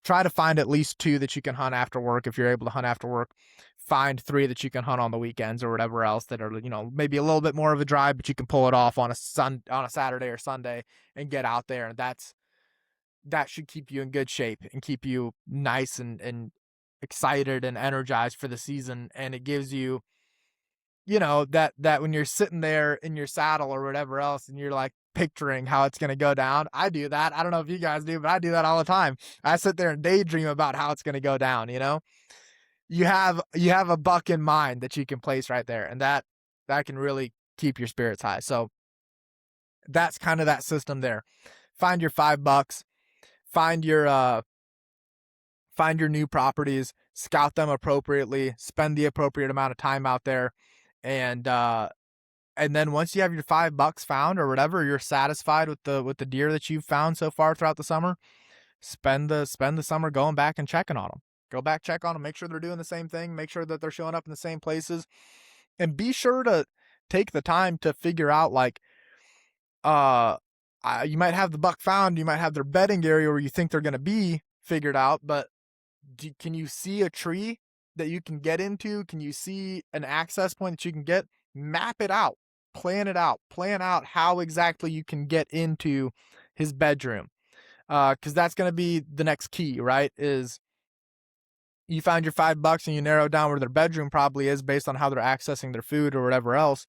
Try to find at least 2 that you can hunt after work if you're able to hunt after work. Find 3 that you can hunt on the weekends or whatever else that are, maybe a little bit more of a drive, but you can pull it off on a Saturday or Sunday and get out there. And that should keep you in good shape and keep you nice and excited and energized for the season. And it gives you, that when you're sitting there in your saddle or whatever else, and you're like picturing how it's going to go down. I do that. I don't know if you guys do, but I do that all the time. I sit there and daydream about how it's going to go down. You have a buck in mind that you can place right there, and that can really keep your spirits high. So that's kind of that system there. Find your $5. Find your find your new properties, scout them appropriately, spend the appropriate amount of time out there, and then once you have your $5 found or whatever, you're satisfied with the deer that you've found so far throughout the summer. Spend the summer going back and checking on them. Go back, check on them, make sure they're doing the same thing, make sure that they're showing up in the same places, and be sure to take the time to figure out, like, you might have the buck found, you might have their bedding area where you think they're going to be figured out, but can you see a tree that you can get into? Can you see an access point that you can get? Map it out, plan it out, plan out how exactly you can get into his bedroom. Because that's going to be the next key, right? Is you find your $5 and you narrow down where their bedroom probably is based on how they're accessing their food or whatever else.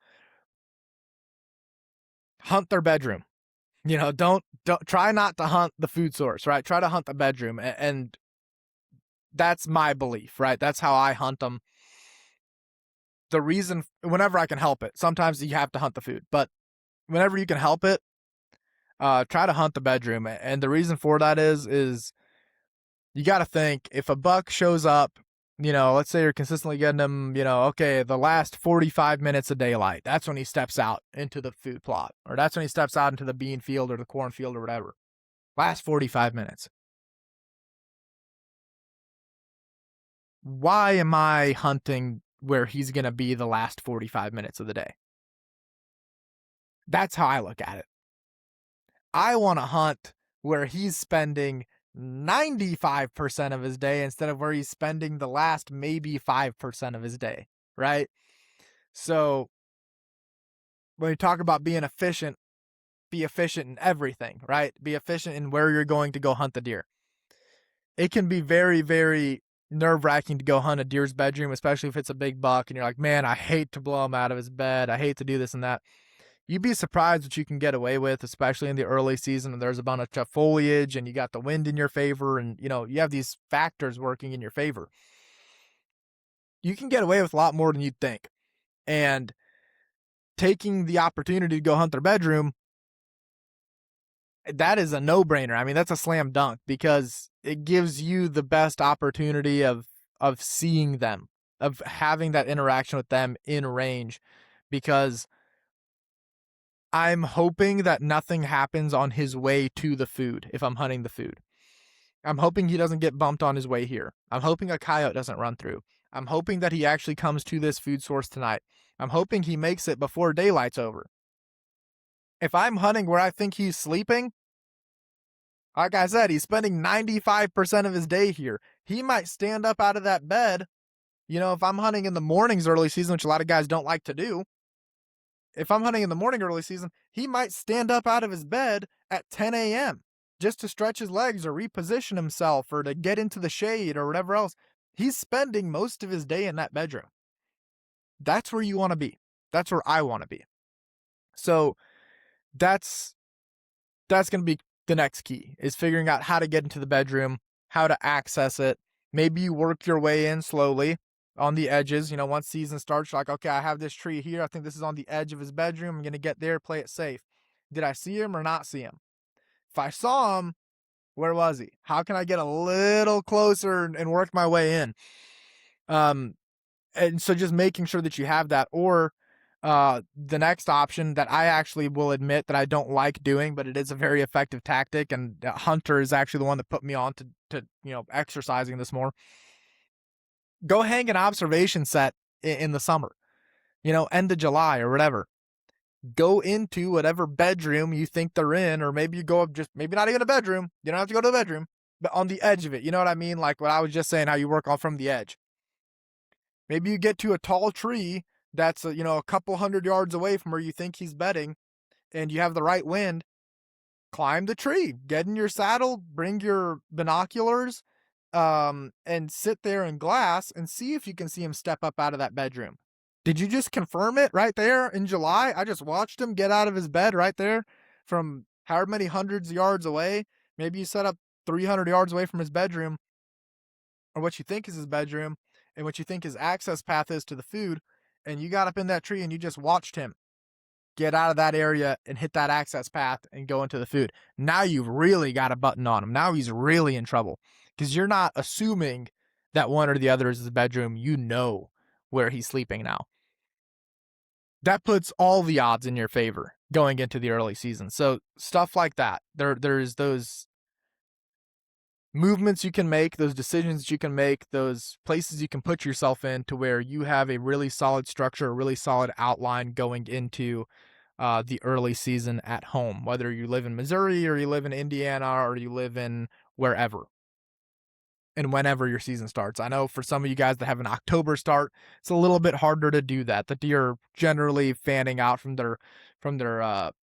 Hunt their bedroom. Don't try not to hunt the food source, right? Try to hunt the bedroom, and that's my belief, right? That's how I hunt them. The reason, whenever I can help it, sometimes you have to hunt the food, but whenever you can help it, try to hunt the bedroom. And the reason for that is you got to think, if a buck shows up, let's say you're consistently getting him, okay, the last 45 minutes of daylight, that's when he steps out into the food plot, or that's when he steps out into the bean field or the corn field or whatever. Last 45 minutes. Why am I hunting where he's going to be the last 45 minutes of the day? That's how I look at it. I want to hunt where he's spending 95% of his day instead of where he's spending the last maybe 5% of his day, right? So when you talk about being efficient, be efficient in everything, right? Be efficient in where you're going to go hunt the deer. It can be very, very nerve-wracking to go hunt a deer's bedroom, especially if it's a big buck and you're like, man, I hate to blow him out of his bed. I hate to do this and that. You'd be surprised what you can get away with, especially in the early season, and there's a bunch of foliage and you got the wind in your favor, and you have these factors working in your favor. You can get away with a lot more than you'd think. And taking the opportunity to go hunt their bedroom, that is a no-brainer. I mean, that's a slam dunk, because it gives you the best opportunity of seeing them, of having that interaction with them in range, because I'm hoping that nothing happens on his way to the food if I'm hunting the food. I'm hoping he doesn't get bumped on his way here. I'm hoping a coyote doesn't run through. I'm hoping that he actually comes to this food source tonight. I'm hoping he makes it before daylight's over. If I'm hunting where I think he's sleeping, like I said, he's spending 95% of his day here. He might stand up out of that bed. If I'm hunting in the mornings early season, which a lot of guys don't like to do, if I'm hunting in the morning early season, he might stand up out of his bed at 10 a.m. just to stretch his legs or reposition himself or to get into the shade or whatever else. He's spending most of his day in that bedroom. That's where you want to be. That's where I want to be. So that's going to be the next key, is figuring out how to get into the bedroom, how to access it. Maybe you work your way in slowly on the edges. Once season starts, you're like, okay, I have this tree here. I think this is on the edge of his bedroom. I'm going to get there, play it safe. Did I see him or not see him? If I saw him, where was he? How can I get a little closer and work my way in? And so just making sure that you have that. Or the next option that I actually will admit that I don't like doing, but it is a very effective tactic, and Hunter is actually the one that put me on to exercising this more. Go hang an observation set in the summer, end of July or whatever. Go into whatever bedroom you think they're in, or maybe you go up, just maybe not even a bedroom. You don't have to go to the bedroom, but on the edge of it. You know what I mean? Like what I was just saying, how you work on from the edge. Maybe you get to a tall tree that's a couple 100 yards away from where you think he's bedding, and you have the right wind. Climb the tree, get in your saddle, bring your binoculars, and sit there in glass and see if you can see him step up out of that bedroom. Did you just confirm it right there in July? I just watched him get out of his bed right there from however many hundreds of yards away. Maybe you set up 300 yards away from his bedroom, or what you think is his bedroom, and what you think his access path is to the food, and you got up in that tree and you just watched him get out of that area and hit that access path and go into the food. Now you've really got a button on him. Now he's really in trouble, because you're not assuming that one or the other is his bedroom. You know where he's sleeping now. That puts all the odds in your favor going into the early season. So stuff like that. There's those movements you can make, those decisions you can make, those places you can put yourself in to where you have a really solid structure, a really solid outline going into the early season at home, whether you live in Missouri or you live in Indiana or you live in wherever and whenever your season starts. I know for some of you guys that have an October start, it's a little bit harder to do that. The deer are generally fanning out from their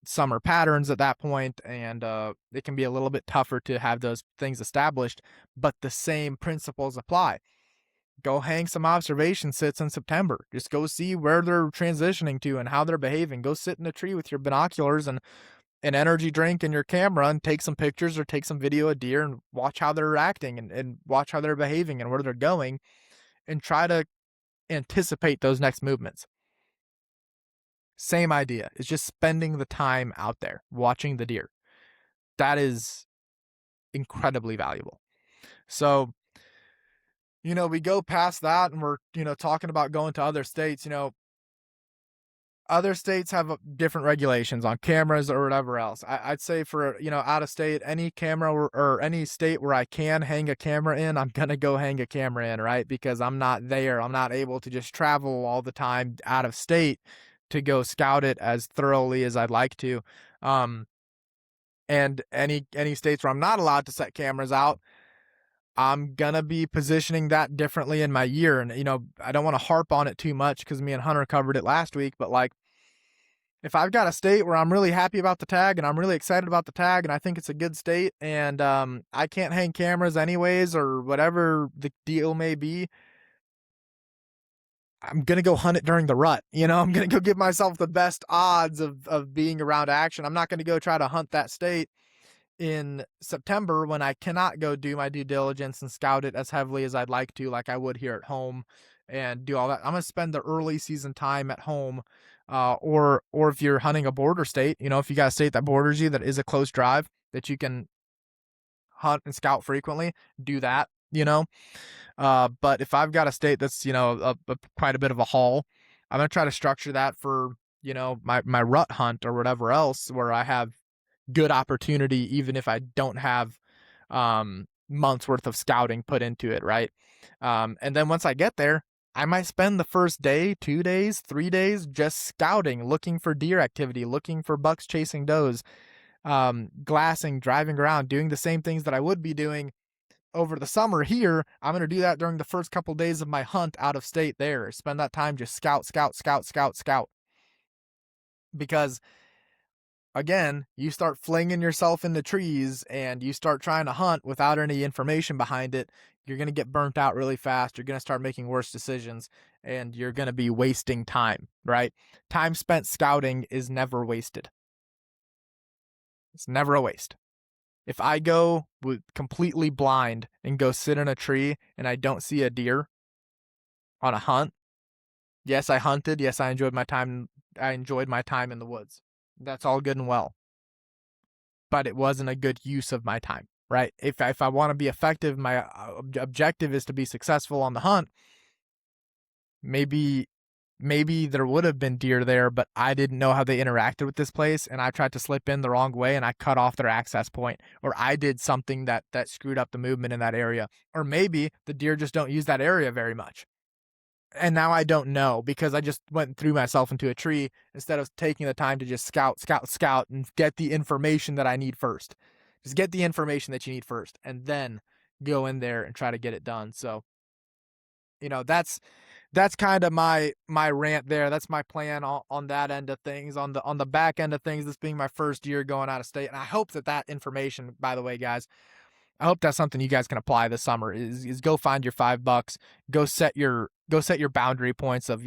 summer patterns at that point, and it can be a little bit tougher to have those things established. But the same principles apply. Go hang some observation sits in September. Just go see where they're transitioning to and how they're behaving. Go sit in a tree with your binoculars and an energy drink and your camera and take some pictures or take some video of deer and watch how they're acting and watch how they're behaving and where they're going and try to anticipate those next movements. Same idea. It's just spending the time out there watching the deer. That is incredibly valuable. So, we go past that and we're, talking about going to other states. Other states have different regulations on cameras or whatever else. I'd say for, out of state, any camera or any state where I can hang a camera in, I'm going to go hang a camera in, right? Because I'm not there. I'm not able to just travel all the time out of state to go scout it as thoroughly as I'd like to. And any states where I'm not allowed to set cameras out, I'm going to be positioning that differently in my year. And, I don't want to harp on it too much because me and Hunter covered it last week, but like, if I've got a state where I'm really happy about the tag and I'm really excited about the tag and I think it's a good state and I can't hang cameras anyways or whatever the deal may be, I'm going to go hunt it during the rut. I'm going to go give myself the best odds of being around action. I'm not going to go try to hunt that state in September when I cannot go do my due diligence and scout it as heavily as I'd like to, like I would here at home, and do all that. I'm going to spend the early season time at home, or if you're hunting a border state, if you got a state that borders you that is a close drive that you can hunt and scout frequently, do that. But if I've got a state that's quite a bit of a haul, I'm going to try to structure that for my rut hunt or whatever else where I have good opportunity, even if I don't have months worth of scouting put into it, right? And then once I get there, I might spend the first day, 2 days, 3 days just scouting, looking for deer activity, looking for bucks chasing does, glassing, driving around, doing the same things that I would be doing over the summer here. I'm going to do that during the first couple days of my hunt out of state there. Spend that time just scout. Because again, you start flinging yourself into trees and you start trying to hunt without any information behind it, you're going to get burnt out really fast. You're going to start making worse decisions and you're going to be wasting time, right? Time spent scouting is never wasted. It's never a waste. If I go with completely blind and go sit in a tree and I don't see a deer on a hunt, yes, I hunted. Yes, I enjoyed my time. I enjoyed my time in the woods. That's all good and well. But it wasn't a good use of my time, right? If I want to be effective, my objective is to be successful on the hunt. Maybe there would have been deer there, but I didn't know how they interacted with this place, and I tried to slip in the wrong way, and I cut off their access point, or I did something that screwed up the movement in that area, or maybe the deer just don't use that area very much. And now I don't know because I just went and threw myself into a tree instead of taking the time to just scout and get the information that I need first. Just get the information that you need first and then go in there and try to get it done. So, that's kind of my rant there. That's my plan on that end of things. On the back end of things, this being my first year going out of state. And I hope that information, by the way, guys, I hope that's something you guys can apply this summer is go find your $5, go set your boundary points of,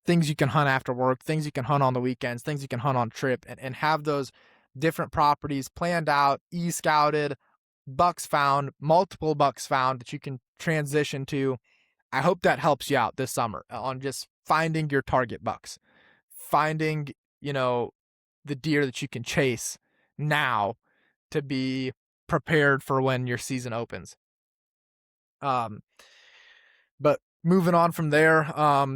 things you can hunt after work, things you can hunt on the weekends, things you can hunt on trip, and have those different properties planned out, scouted, bucks found, multiple bucks found that you can transition to. I hope that helps you out this summer on just finding your target bucks, finding, the deer that you can chase now to be prepared for when your season opens. Um, but moving on from there,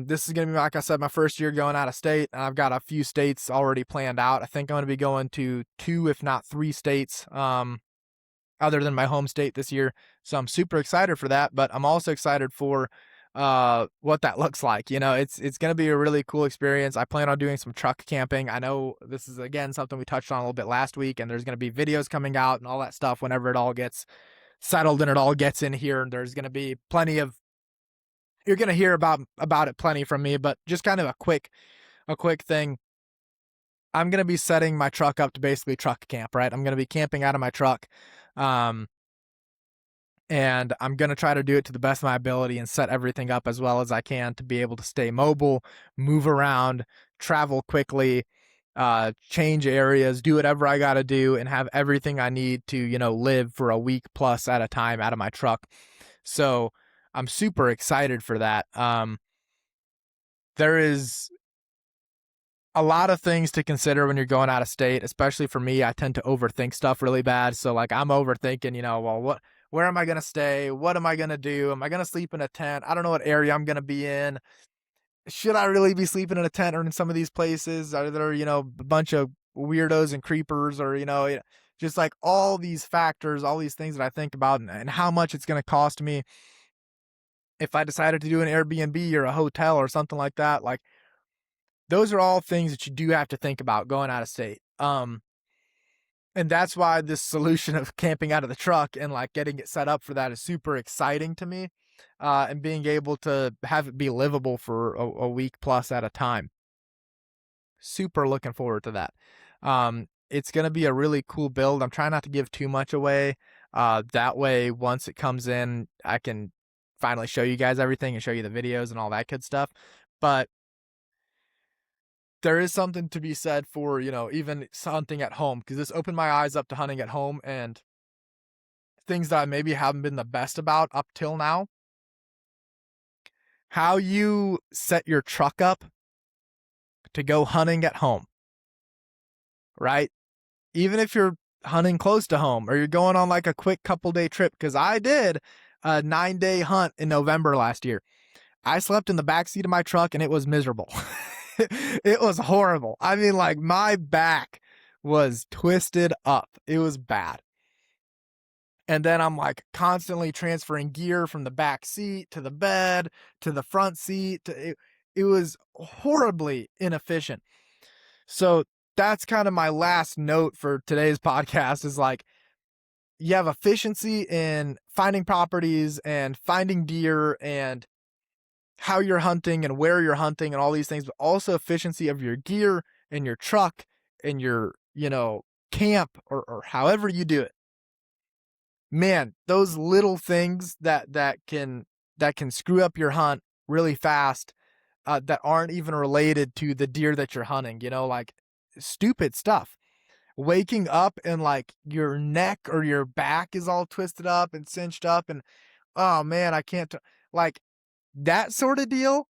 this is going to be, like I said, my first year going out of state. And I've got a few states already planned out. I think I'm going to be going to 2, if not 3 states, other than my home state this year. So I'm super excited for that, but I'm also excited for what that looks like. You know, it's going to be a really cool experience. I plan on doing some truck camping. I know this is again something we touched on a little bit last week, and there's going to be videos coming out and all that stuff whenever it all gets settled and it all gets in here. And there's going to be plenty of, you're going to hear about it plenty from me, but just kind of a quick thing. I'm going to be setting my truck up to basically truck camp, right? I'm going to be camping out of my truck. And I'm going to try to do it to the best of my ability and set everything up as well as I can to be able to stay mobile, move around, travel quickly, change areas, do whatever I got to do, and have everything I need to, you know, live for a week plus at a time out of my truck. So I'm super excited for that. There is a lot of things to consider when you're going out of state, especially for me. I tend to overthink stuff really bad. So like I'm overthinking, you know, well, where am I going to stay? What am I going to do? Am I going to sleep in a tent? I don't know what area I'm going to be in. Should I really be sleeping in a tent or in some of these places? Are there, you know, a bunch of weirdos and creepers, or, you know, just like all these factors, all these things that I think about, and how much it's going to cost me if I decided to do an Airbnb or a hotel or something like that. Like, those are all things that you do have to think about going out of state. And that's why this solution of camping out of the truck and like getting it set up for that is super exciting to me. And being able to have it be livable for a week plus at a time. Super looking forward to that. It's going to be a really cool build. I'm trying not to give too much away. That way, once it comes in, I can finally show you guys everything and show you the videos and all that good stuff. But there is something to be said for, you know, even hunting at home, because this opened my eyes up to hunting at home and things that I maybe haven't been the best about up till now. How you set your truck up to go hunting at home, right? Even if you're hunting close to home or you're going on like a quick couple day trip, because I did a 9-day hunt in November last year. I slept in the backseat of my truck and it was miserable. It was horrible. I mean, like, my back was twisted up. It was bad. And then I'm like constantly transferring gear from the back seat to the bed to the front seat. It was horribly inefficient. So that's kind of my last note for today's podcast is like, you have efficiency in finding properties and finding deer and how you're hunting and where you're hunting and all these things, but also efficiency of your gear and your truck and your, you know, camp or however you do it. Man, those little things that can screw up your hunt really fast, that aren't even related to the deer that you're hunting, you know, like stupid stuff. Waking up and like your neck or your back is all twisted up and cinched up and oh man, I can't like that sort of deal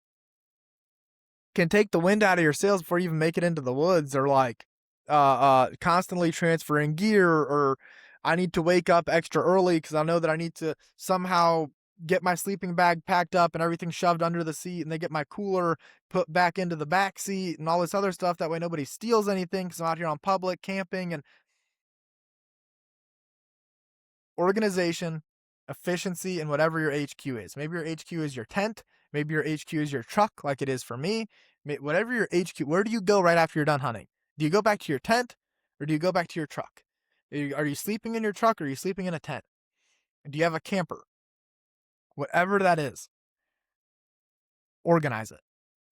can take the wind out of your sails before you even make it into the woods, or like constantly transferring gear, or I need to wake up extra early because I know that I need to somehow get my sleeping bag packed up and everything shoved under the seat, and they get my cooler put back into the back seat and all this other stuff. That way nobody steals anything because I'm out here on public camping. And organization, efficiency, and whatever your HQ is. Maybe your HQ is your tent. Maybe your HQ is your truck, like it is for me. Whatever your HQ, where do you go right after you're done hunting? Do you go back to your tent or do you go back to your truck? Are you sleeping in your truck or are you sleeping in a tent? Do you have a camper? Whatever that is, organize it.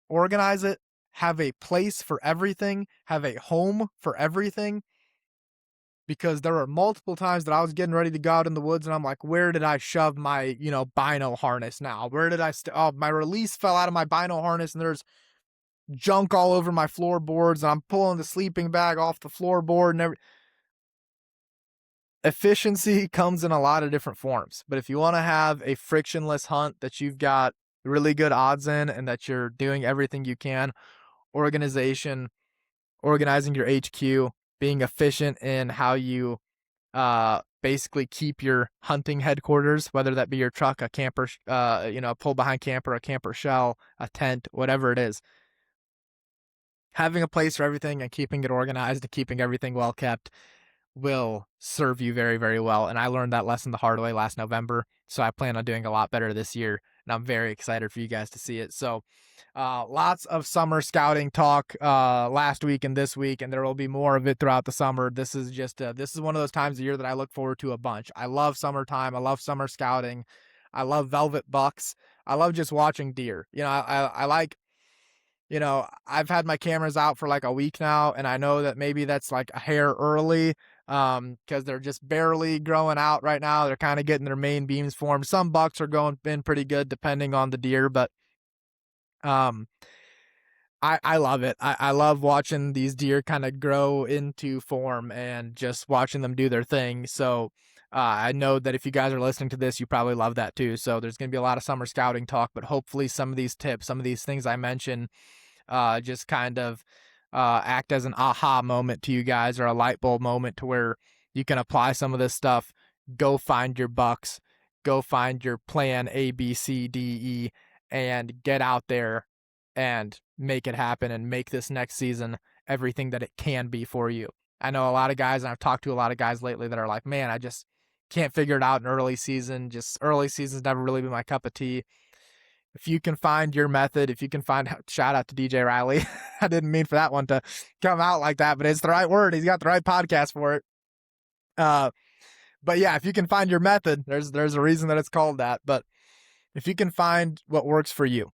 Organize it. Have a place for everything. Have a home for everything. Because there were multiple times that I was getting ready to go out in the woods and I'm like, where did I shove my, you know, bino harness now? Where did I, oh, my release fell out of my bino harness and there's junk all over my floorboards and I'm pulling the sleeping bag off the floorboard and efficiency comes in a lot of different forms. But if you want to have a frictionless hunt that you've got really good odds in and that you're doing everything you can, organization, organizing your HQ, being efficient in how you basically keep your hunting headquarters, whether that be your truck, a camper, pull behind camper, a camper shell, a tent, whatever it is. Having a place for everything and keeping it organized and keeping everything well kept will serve you very, very well. And I learned that lesson the hard way last November. So I plan on doing a lot better this year. And I'm very excited for you guys to see it. So lots of summer scouting talk last week and this week, and there will be more of it throughout the summer. This is one of those times of year that I look forward to a bunch. I love summertime. I love summer scouting. I love velvet bucks. I love just watching deer. I like, I've had my cameras out for like a week now, and I know that maybe that's like a hair early because they're just barely growing out right now. They're kind of getting their main beams formed. Some bucks are going in pretty good depending on the deer, but um, I love it. I love watching these deer kind of grow into form and just watching them do their thing. So I know that if you guys are listening to this, you probably love that too. So there's going to be a lot of summer scouting talk, but hopefully some of these tips, some of these things I mentioned, just kind of act as an aha moment to you guys or a light bulb moment to where you can apply some of this stuff. Go find your bucks, go find your plan A, B, C, D, E, and get out there and make it happen and make this next season everything that it can be for you. I know a lot of guys, and I've talked to a lot of guys lately that are like, man, I just can't figure it out in early season. Just early season's never really been my cup of tea. If you can find your method, if you can find, shout out to DJ Riley. I didn't mean for that one to come out like that, but it's the right word. He's got the right podcast for it. But yeah, if you can find your method, there's a reason that it's called that. But if you can find what works for you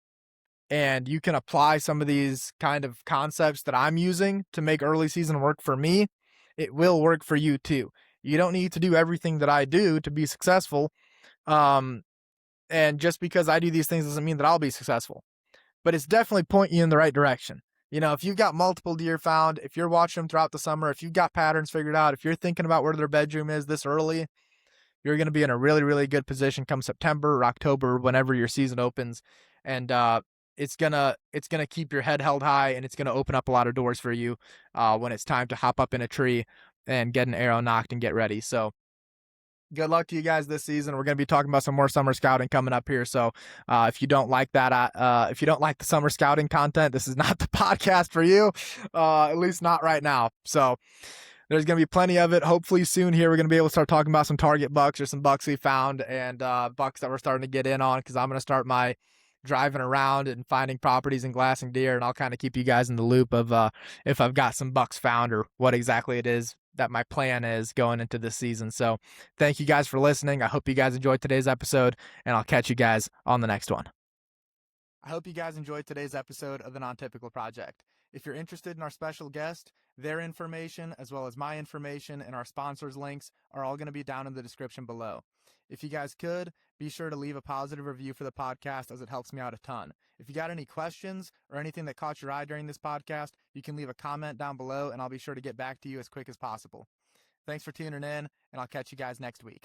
and you can apply some of these kind of concepts that I'm using to make early season work for me, it will work for you too. You don't need to do everything that I do to be successful. And just because I do these things doesn't mean that I'll be successful, but it's definitely pointing you in the right direction. If you've got multiple deer found, if you're watching them throughout the summer, if you've got patterns figured out, if you're thinking about where their bedroom is this early, you're going to be in a really, really good position come September or October, whenever your season opens. And it's gonna keep your head held high, and it's gonna open up a lot of doors for you when it's time to hop up in a tree and get an arrow knocked and get ready. So good luck to you guys this season. We're going to be talking about some more summer scouting coming up here. So if you don't like that, if you don't like the summer scouting content, this is not the podcast for you, at least not right now. So there's going to be plenty of it. Hopefully soon here, we're going to be able to start talking about some target bucks or some bucks we found and bucks that we're starting to get in on, because I'm going to start my driving around and finding properties and glassing deer, and I'll kind of keep you guys in the loop of if I've got some bucks found or what exactly it is that my plan is going into this season. So thank you guys for listening. I hope you guys enjoyed today's episode, and I'll catch you guys on the next one. I hope you guys enjoyed today's episode of the Non-Typical Project. If you're interested in our special guest, their information, as well as my information and our sponsors' links, are all going to be down in the description below. If you guys could, be sure to leave a positive review for the podcast, as it helps me out a ton. If you got any questions or anything that caught your eye during this podcast, you can leave a comment down below, and I'll be sure to get back to you as quick as possible. Thanks for tuning in, and I'll catch you guys next week.